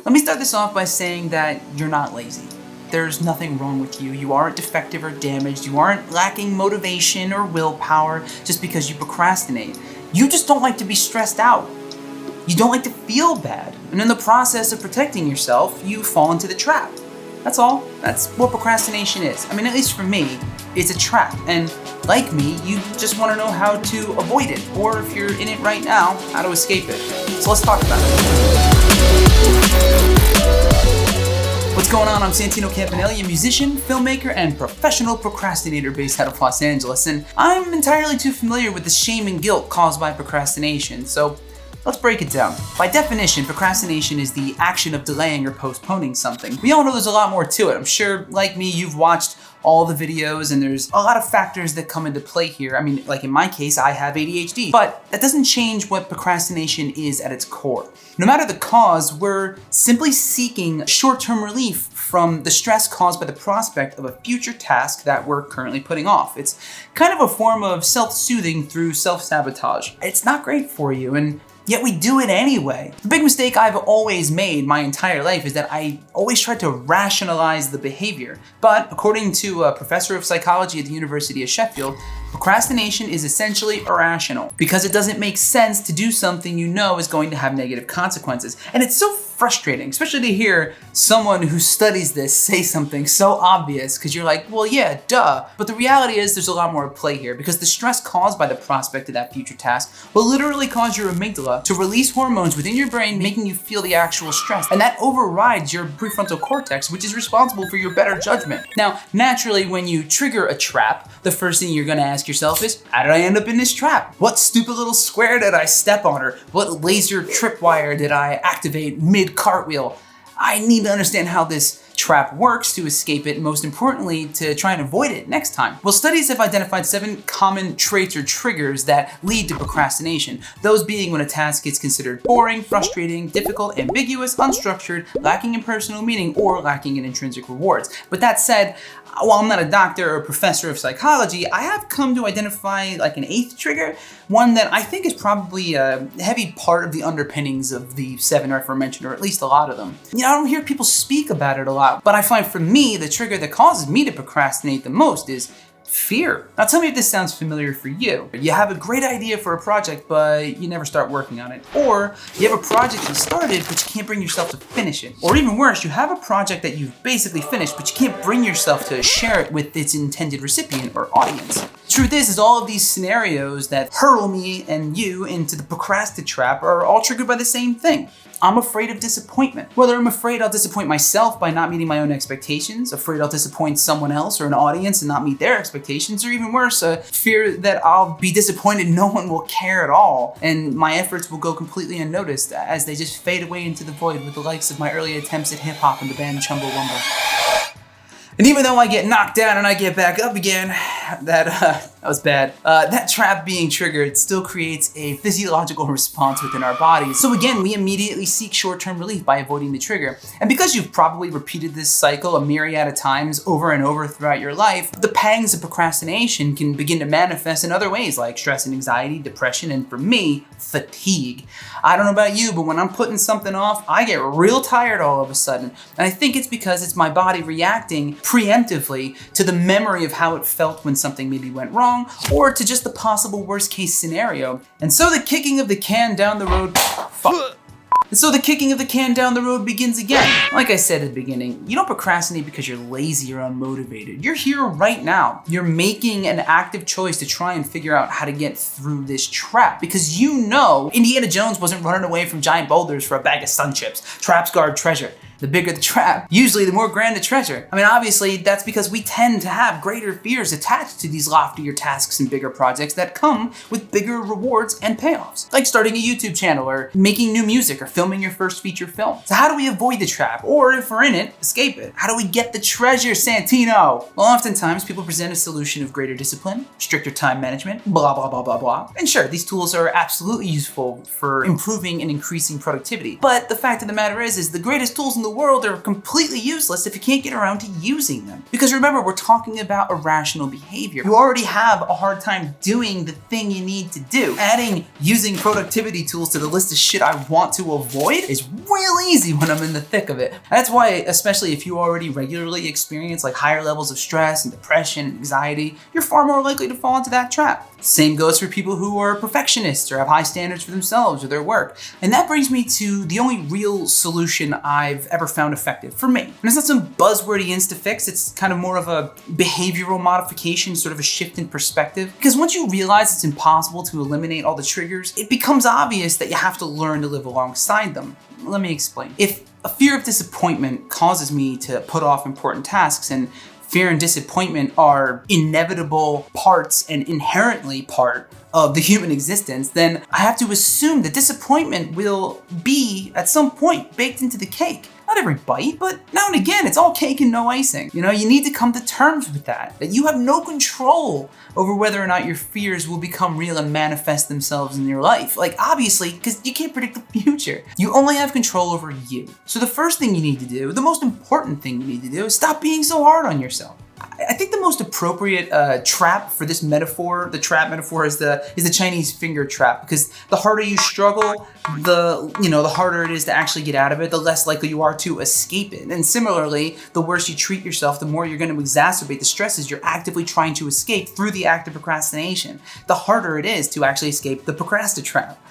Let me start this off by saying that you're not lazy. There's nothing wrong with you. You aren't defective or damaged. You aren't lacking motivation or willpower just because you procrastinate. You just don't like to be stressed out. You don't like to feel bad. And in the process of protecting yourself, you fall into the trap. That's all. That's what procrastination is. I mean, at least for me, it's a trap. And like me, you just want to know how to avoid it, or if you're in it right now, how to escape it. So let's talk about it. What's going on? I'm Santino Campanelli, a musician, filmmaker, and professional procrastinator based out of Los Angeles, and I'm entirely too familiar with the shame and guilt caused by procrastination, so let's break it down. By definition, procrastination is the action of delaying or postponing something. We all know there's a lot more to it. I'm sure, like me, you've watched all the videos, and there's a lot of factors that come into play here. I mean, like in my case, I have ADHD, but that doesn't change what procrastination is at its core. No matter the cause, we're simply seeking short-term relief from the stress caused by the prospect of a future task that we're currently putting off. It's kind of a form of self-soothing through self-sabotage. It's not great for you, and yet we do it anyway. The big mistake I've always made my entire life is that I always tried to rationalize the behavior. But according to a professor of psychology at the University of Sheffield, procrastination is essentially irrational because it doesn't make sense to do something you know is going to have negative consequences. And it's so frustrating, especially to hear someone who studies this say something so obvious, because you're like, well, yeah, duh. But the reality is there's a lot more at play here, because the stress caused by the prospect of that future task will literally cause your amygdala to release hormones within your brain, making you feel the actual stress. And that overrides your prefrontal cortex, which is responsible for your better judgment. Now, naturally, when you trigger a trap, the first thing you're gonna ask yourself is, how did I end up in this trap? What stupid little square did I step on? Or what laser tripwire did I activate mid-cartwheel? I need to understand how this trap works to escape it, and most importantly, to try and avoid it next time. Well, studies have identified 7 common traits or triggers that lead to procrastination. Those being when a task is considered boring, frustrating, difficult, ambiguous, unstructured, lacking in personal meaning, or lacking in intrinsic rewards. With that said, while I'm not a doctor or professor of psychology, I have come to identify like an 8th trigger, one that I think is probably a heavy part of the underpinnings of the 7 aforementioned, or at least a lot of them. You know, I don't hear people speak about it a lot, but I find for me, the trigger that causes me to procrastinate the most is fear. Now tell me if this sounds familiar for you. You have a great idea for a project, but you never start working on it. Or you have a project you started, but you can't bring yourself to finish it. Or even worse, you have a project that you've basically finished, but you can't bring yourself to share it with its intended recipient or audience. Truth is all of these scenarios that hurl me and you into the procrastinate trap are all triggered by the same thing. I'm afraid of disappointment. Whether I'm afraid I'll disappoint myself by not meeting my own expectations, afraid I'll disappoint someone else or an audience and not meet their expectations, or even worse, a fear that I'll be disappointed no one will care at all, and my efforts will go completely unnoticed as they just fade away into the void with the likes of my early attempts at hip-hop and the band Chumbawamba. And even though I get knocked down and I get back up again, that was bad. That trap being triggered still creates a physiological response within our bodies. So again, we immediately seek short-term relief by avoiding the trigger. And because you've probably repeated this cycle a myriad of times over and over throughout your life, the pangs of procrastination can begin to manifest in other ways like stress and anxiety, depression, and for me, fatigue. I don't know about you, but when I'm putting something off, I get real tired all of a sudden. And I think it's because it's my body reacting preemptively to the memory of how it felt when something maybe went wrong, or to just the possible worst case scenario. And so the kicking of the can down the road, begins again. Like I said at the beginning, you don't procrastinate because you're lazy or unmotivated. You're here right now. You're making an active choice to try and figure out how to get through this trap, because you know Indiana Jones wasn't running away from giant boulders for a bag of sun chips. Traps guard treasure. The bigger the trap, usually the more grand the treasure. I mean, obviously, that's because we tend to have greater fears attached to these loftier tasks and bigger projects that come with bigger rewards and payoffs. Like starting a YouTube channel, or making new music, or filming your first feature film. So how do we avoid the trap? Or if we're in it, escape it? How do we get the treasure, Santino? Well, oftentimes people present a solution of greater discipline, stricter time management, blah, blah, blah, blah, blah. And sure, these tools are absolutely useful for improving and increasing productivity. But the fact of the matter is the greatest tools in the the world are completely useless if you can't get around to using them. Because remember, we're talking about irrational behavior. You already have a hard time doing the thing you need to do. Adding using productivity tools to the list of shit I want to avoid is real easy when I'm in the thick of it. That's why, especially if you already regularly experience like higher levels of stress and depression and anxiety, you're far more likely to fall into that trap. Same goes for people who are perfectionists or have high standards for themselves or their work. And that brings me to the only real solution I've ever found effective for me. And it's not some buzzwordy insta-fix, it's kind of more of a behavioral modification, sort of a shift in perspective. Because once you realize it's impossible to eliminate all the triggers, it becomes obvious that you have to learn to live alongside them. Let me explain. If a fear of disappointment causes me to put off important tasks, and fear and disappointment are inevitable parts and inherently part of the human existence, then I have to assume that disappointment will be, at some point, baked into the cake. Not every bite, but now and again, it's all cake and no icing. You need to come to terms with that you have no control over whether or not your fears will become real and manifest themselves in your life. Like, obviously, because you can't predict the future. You only have control over you. So the first thing you need to do, the most important thing you need to do, is stop being so hard on yourself. I think the most appropriate trap for this metaphor, the trap metaphor, is the Chinese finger trap, because the harder you struggle, the harder it is to actually get out of it, the less likely you are to escape it. And similarly, the worse you treat yourself, the more you're going to exacerbate the stresses you're actively trying to escape through the act of procrastination. The harder it is to actually escape the procrastinate trap.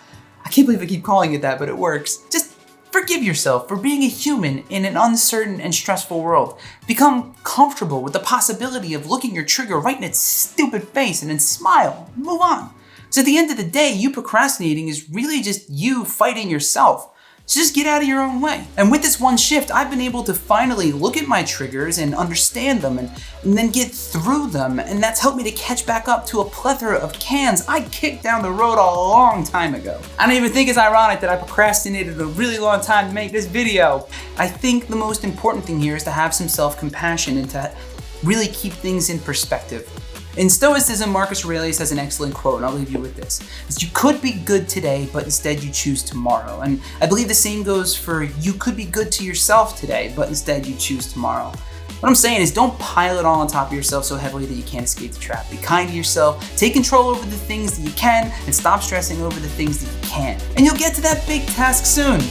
I can't believe I keep calling it that, but it works. Just forgive yourself for being a human in an uncertain and stressful world. Become comfortable with the possibility of looking your trigger right in its stupid face and then smile. Move on. So at the end of the day, you procrastinating is really just you fighting yourself. So just get out of your own way. And with this one shift, I've been able to finally look at my triggers and understand them and then get through them. And that's helped me to catch back up to a plethora of cans I kicked down the road a long time ago. I don't even think it's ironic that I procrastinated a really long time to make this video. I think the most important thing here is to have some self-compassion and to really keep things in perspective. In Stoicism, Marcus Aurelius has an excellent quote, and I'll leave you with this. It's, you could be good today, but instead you choose tomorrow. And I believe the same goes for you could be good to yourself today, but instead you choose tomorrow. What I'm saying is, don't pile it all on top of yourself so heavily that you can't escape the trap. Be kind to yourself, take control over the things that you can, and stop stressing over the things that you can't. And you'll get to that big task soon.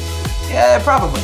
Yeah, probably.